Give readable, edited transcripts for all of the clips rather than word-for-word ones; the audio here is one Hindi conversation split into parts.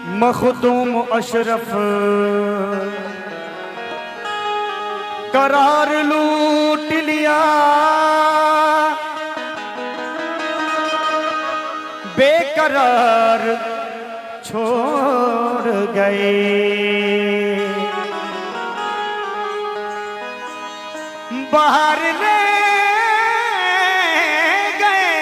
मखदूम अशरफ करार लूट लिया, बेकरार छोड़ गए। बाहर ले गए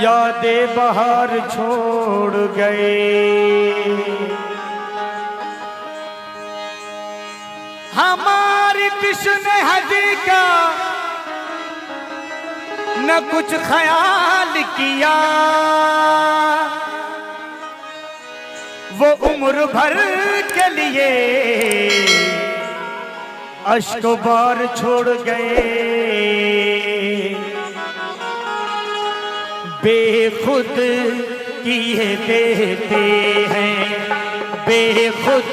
यादें बाहर छोड़ गए। हमारी कृष्ण हदी का न कुछ ख्याल किया, वो उम्र भर के लिए अश्को बार छोड़ गए। बेखुद किए देते हैं, बेखुद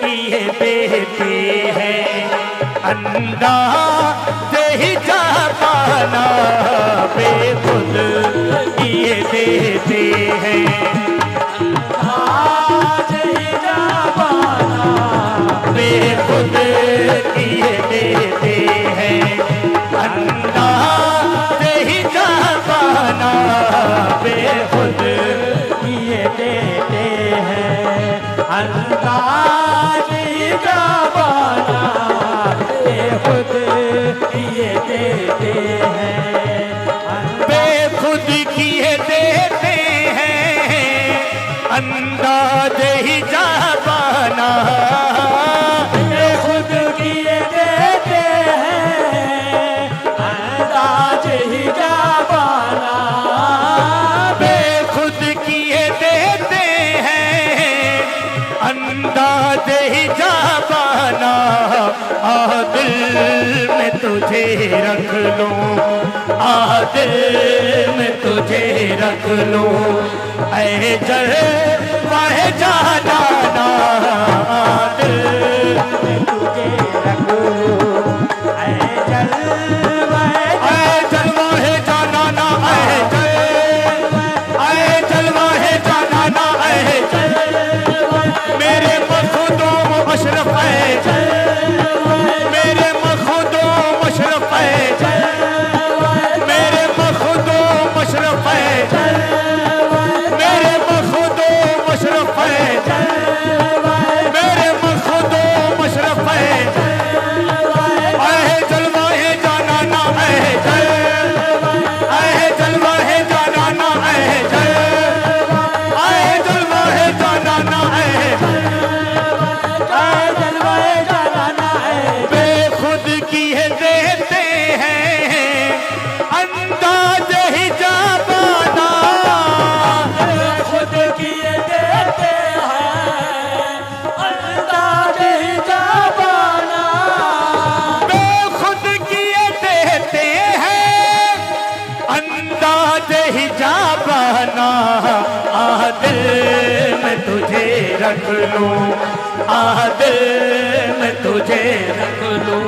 किए देते हैं, अंदाज़ ही जा पाना बेखुद किए देते हैं, अंदाज़ ही जा पाना बेखुद किए देते हैं, अंदाज़ ही जा पाना बेखुद किए देते हैं, अंदाज़ ही जा पाना बेखुद किए देते हैं, बेखुद किए देते हैं, अंदाज़ ही जा पाना बेखुद किए देते हैं, अंदाज़ ही जा पाना बेखुद किए देते हैं, अंदाज़ ही जा पाना। आ दिल में तुझे रख लूं, आ दिल में तुझे रख लूं, ऐ जलवाए जाना ना, आ दिल में तुझे रख लूं, ऐ जलवाए जाना ना, ऐ जलवाए जाना ना, मेरे मखदूम अशरफ है, मेरे मखदूम अशरफ है, मेरे मखदूम अशरफ है, मेरे मखदूम अशरफ है, मेरे मखदूम अशरफ है, ऐ जलवाए जाना ना, ऐ जलवाए जाना ना, ऐ जलवाए जाना ना, बेखुद किए देते हैं, अंदाज़ ही जा पाना बेखुद किए देते हैं, अंदाज़ ही जा पाना बेखुद किए देते हैं, अंदाज़ ही जा पाना। आ दिल में तुझे रख लूं, आ दिल में तुझे रख लूं,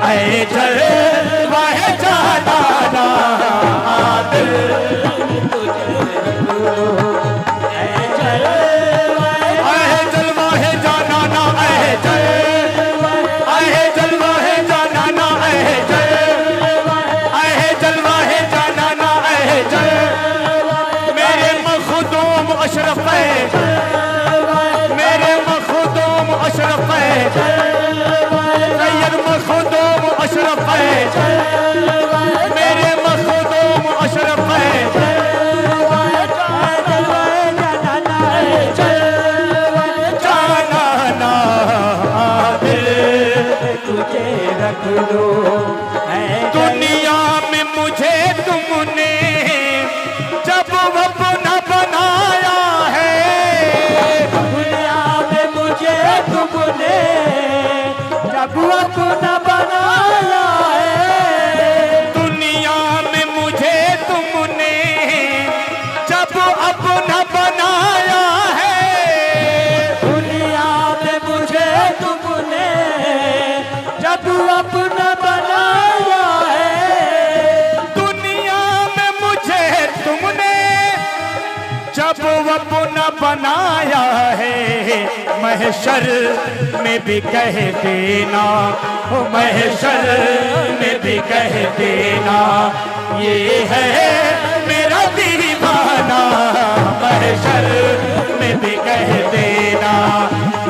ऐ जलवाए जाना ना, आ दिल में तुझे रख लूं, ऐ जलवाए जाना ना, ऐ जलवाए जाना ना, ऐ जलवाए जाना ना, मेरे मखदूम अशरफ है, मेरे मखदूम अशरफ है, सैयद मखदूम अशरफ है, मेरे मखदूम अशरफ है, जाना ना, तुझे रख लो, दुनिया में मुझे तुमने जब अपना बनाया है, दुनिया में मुझे तुमने जब अपना बनाया है, जब अपना बनाया है महशर में भी कह देना, ओ महशर में भी कह देना ये है मेरा दीवाना, महशर में भी कह देना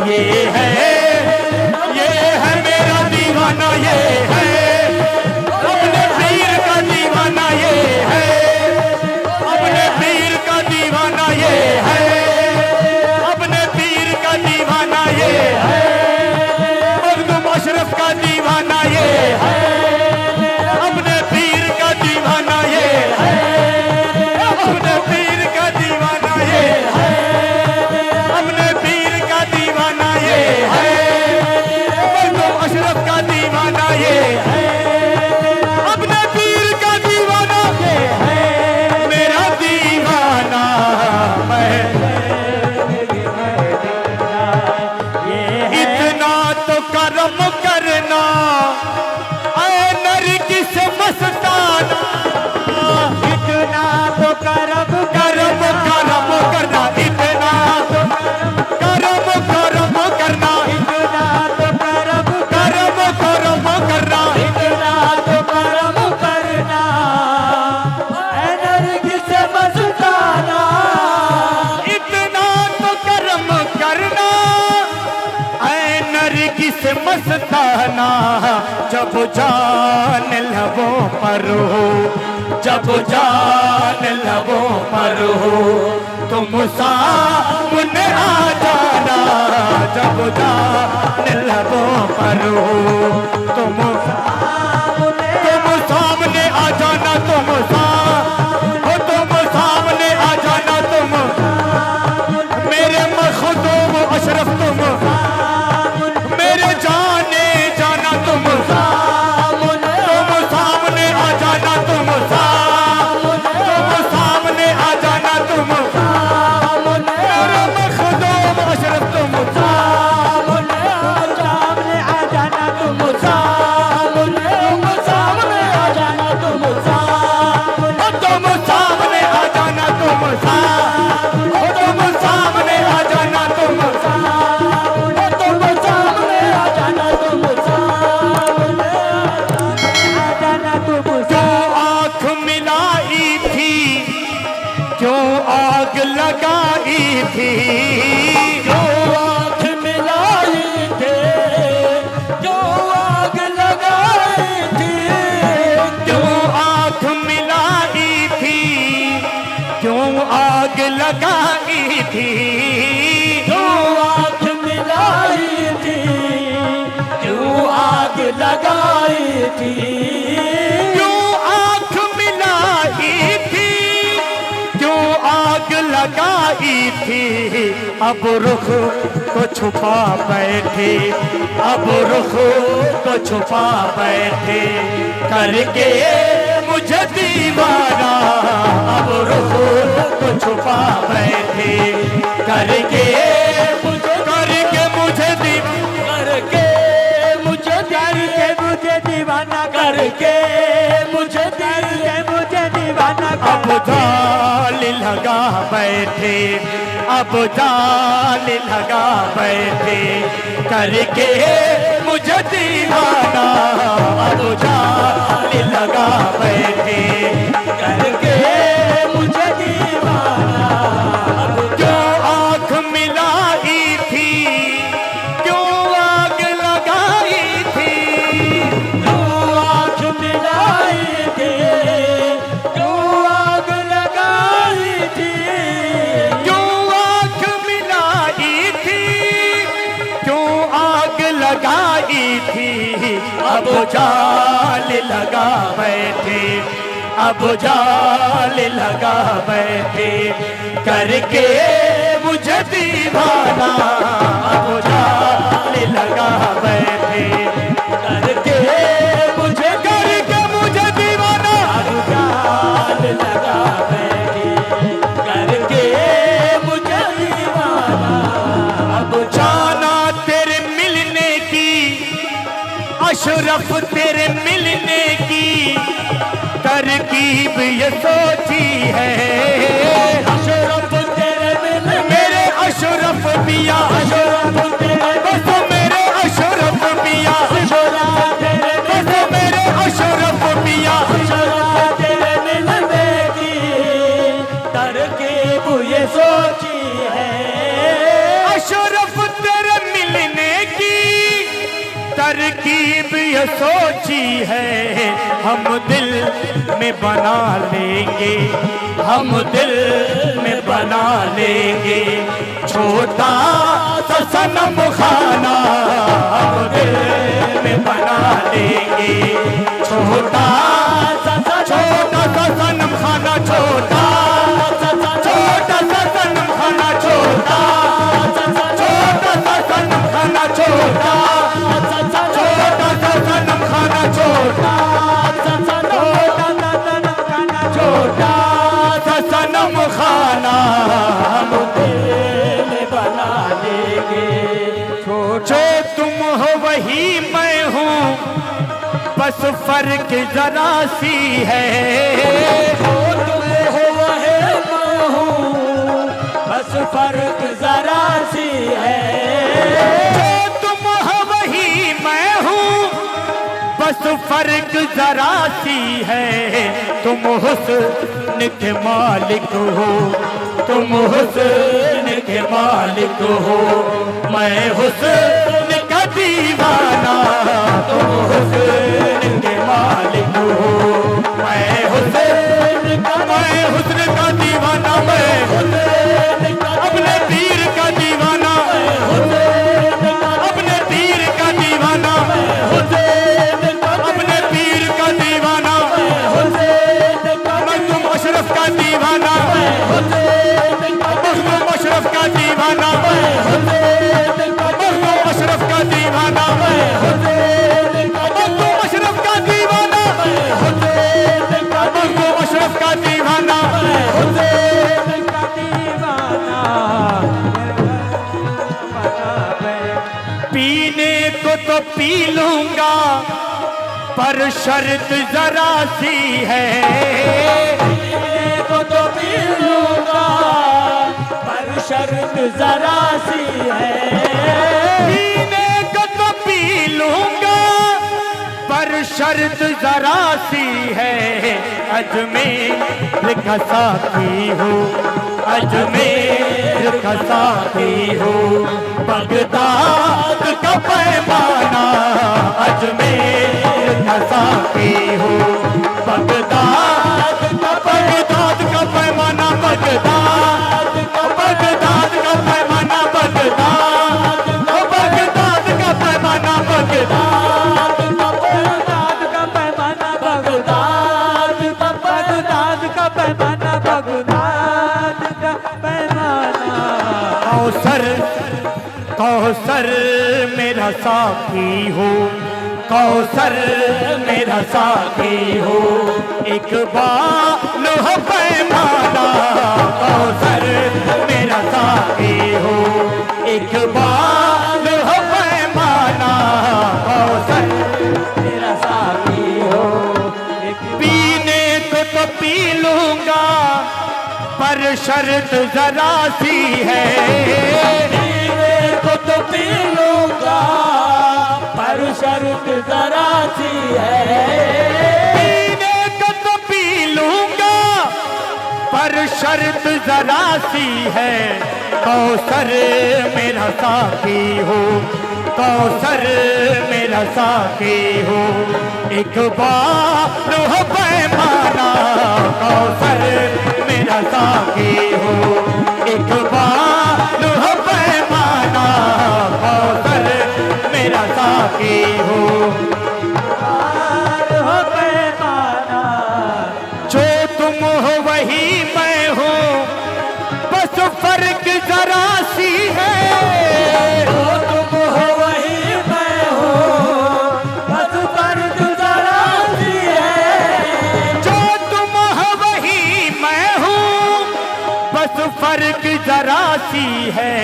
ये है मेरा दीवाना, ये है अपने पीर का दीवाना, ये है अपने पीर का दीवाना, ये है अपने पीर का दीवाना, ये है मखदूम अशरफ का दीवाना, ये है अपने पीर का दीवाना, ये है अपने पीर का दीवाना, ये है अपने पीर का दीवाना, ये है मखदूम अशरफ का दीवाना, ये है अपने पीर का दीवाना, ये है मेरा दीवाना, इतना तो करम करना ऐ नरगिस मस्ताना, इतना तो करम करना, इतना तो करम करना, इतना तो करम करना, इतना तो करम करना ऐ नरगिस मस्ताना, इतना तो करम करना ऐ नरगिस मस्ताना, जब जान लबों पर हो, जब जान लबों पर हो तुम सामने आ जाना, जब जान लबों पर हो तुम सामने आ जाना, तुम सामने आ जाना, तुम मेरे मखदूम अशरफ, तुम मेरे जाने जाना, तुम सामने आ जाना, तुम सामने आ जाना, तुम मेरे मखदूम अशरफ, तुम सामने आ जाना तुम, सामने आ जाना तुम, सामने आ जाना, तुम सामने आ जाना, तुम सामने आ जाना तुम, सामने आ जाना तुम, जो आँख मिलाई थी, क्यों आग लगाई थी, जो आँख मिलाई थी, जो आग लगाई थी, क्यों आँख मिलाई थी, क्यों आग लगाई थी, जो आँख मिलाई थी, जो आग लगाई थी, क्यों आँख मिलाई थी, क्यों आग लगाई थी, अब रुख को छुपा बैठे, अब रुख को छुपा बैठे करके मुझे दीवाना, अब रुख को छुपा बैठे करके मुझे करके मुझे दीवाना, करके मुझे दीवाना, अब जाल लगा बैठे, अब जाल लगा बैठे करके मुझे दीवाना, अब जाल लगा बैठे करके मुझे दीवाना, क्यों आँख मिलाई थी, क्यों आग लगाई थी, जो आँख मिलाई थी, जो आग लगाई थी, क्यों आँख मिलाई थी, क्यों आग लगाई थी, अब जाल लगा बैठे, अब जाल लगा बैठे करके मुझे दीवाना, अब जाल लगा बैठे करके मुझे दीवाना, जाल लगा बैठी, करके मुझे दीवाना, अब जाना तेरे मिलने की, अशरफ तेरे मिलने की तरकीब ये सोची है, अशरफ तेरे तरकीब ये सोची है। अशरफ तेरे मिलने की तरकीब ये सोची है। हम दिल में बना लेंगे, हम दिल में बना लेंगे छोटा सा सनम खाना। हम दिल में बना लेंगे छोटा सा सनम खाना, छोटा सा सनम खाना, छोटा सा सनम खाना, छोटा सा सनम खाना, छोटा सा सनम खाना। हम दिल में बना लेंगे जो तुम हो वही मैं हूँ, बस फर्क जरा सी है। जो तुम हो वही मैं हूँ, बस फर्क जरा सी है। जो तुम हो वही मैं हूँ, बस फर्क जरा सी है। तुम हुस्न के मालिक हो, तुम हुस्न के मालिक हो, मैं हुस्न का दीवाना। तुम हुस्न के मालिक हो, मैं हुस्न का दीवाना। मैं अपने पीर का दीवाना, अपने पीर का दीवाना, अपने पीर का दीवाना। मखदूम अशरफ का दीवाना, मखदूम अशरफ का दीवाना, मखदूम अशरफ का दीवाना, मखदूम अशरफ का दीवाना, मखदूम अशरफ का दीवाना। पीने को तो पी लूंगा, पर शर्त जरा सी है। पीने को तो पी लूंगा, पर शर्त जरा सी है। पीने को तो पी लूंगा, पर शर्त जरा सी है। अजमेर का साथी हो, अजमेर का साथी हो, बगदाद का पैमाना। अजमेर का साथी हो, बगदाद का पैमाना, बगदाद का पैमाना, बगदाद का पैमाना, बगदाद का पैमाना, बगदाद का पैमाना, बगदाद का पैमाना। कौसर कौसर मेरा साथी हो, कौसर मेरा साथी हो, एक बाल हो पैमाना। कौसर मेरा साथी हो, एक बाल हो पैमाना। कौसर मेरा साथी हो, पीने को तो पी लूंगा, पर शर्त जरा सी है। पीने को तो पी लूंगा, पर शर्त जरा सी है। पीने को तो पी लूंगा, पर शर्त जरा सी है। कौसर मेरा साथी हो, कौसर मेरा साथी हो, एक बार हो पैमाना। कौसर मेरा साथी हो, एक बार हो पैमाना। कौसर मेरा साथी हो, पार हो पैमाना। जो तुम हो वही मैं हूँ, बस फर्क जरा सी है। जो तुम हो वही मैं हूँ, बस फर्क जरा सी है। जो तुम हो वही मैं हूँ, बस फर्क जरा सी है।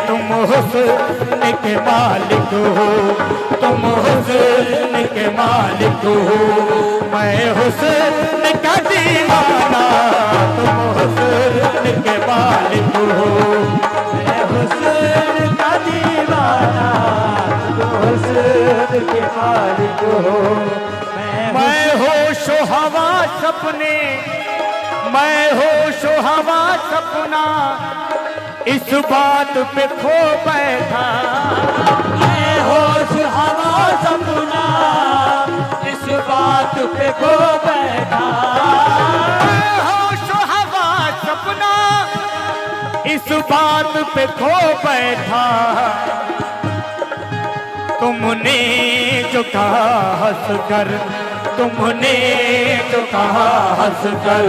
तुम हुस्न के मालिक हो, तुम हुस्न के मालिक हो, मैं हुस्न का दीवाना। तुम हुस्न के मालिक हो, मैं हुस्न का दीवाना, तुम हुस्न के मालिक हो। मैं होश हवा सपने मैं होश हवा सपना इस बात पे खो बैठा। मैं होश हवा सपना इस बात पे खो बैठा। मैं होश हवा सपना इस बात पे खो बैठा। तुमने जो कहा हंस कर, तुमने जो कहा हंस कर,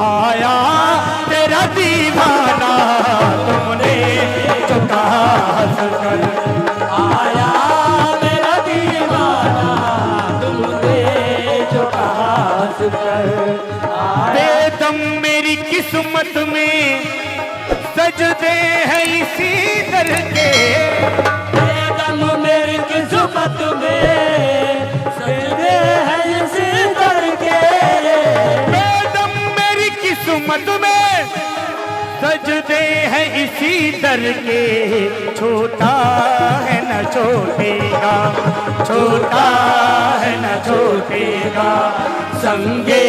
आया तेरा दीवाना। तुमने जो कहा हंस कर, आया मेरा दीवाना। तुमने जो कहा हंस कर आया। बेदम मेरी किस्मत में सजदे हैं इसी दर के। बेदम मेरी किस्मत में सजदे हैं इसी दर के। बेदम मेरी किस्मत में सजदे हैं इसी दर के। छोटा है न छोटेगा, छोटा है न छोटेगा, संगे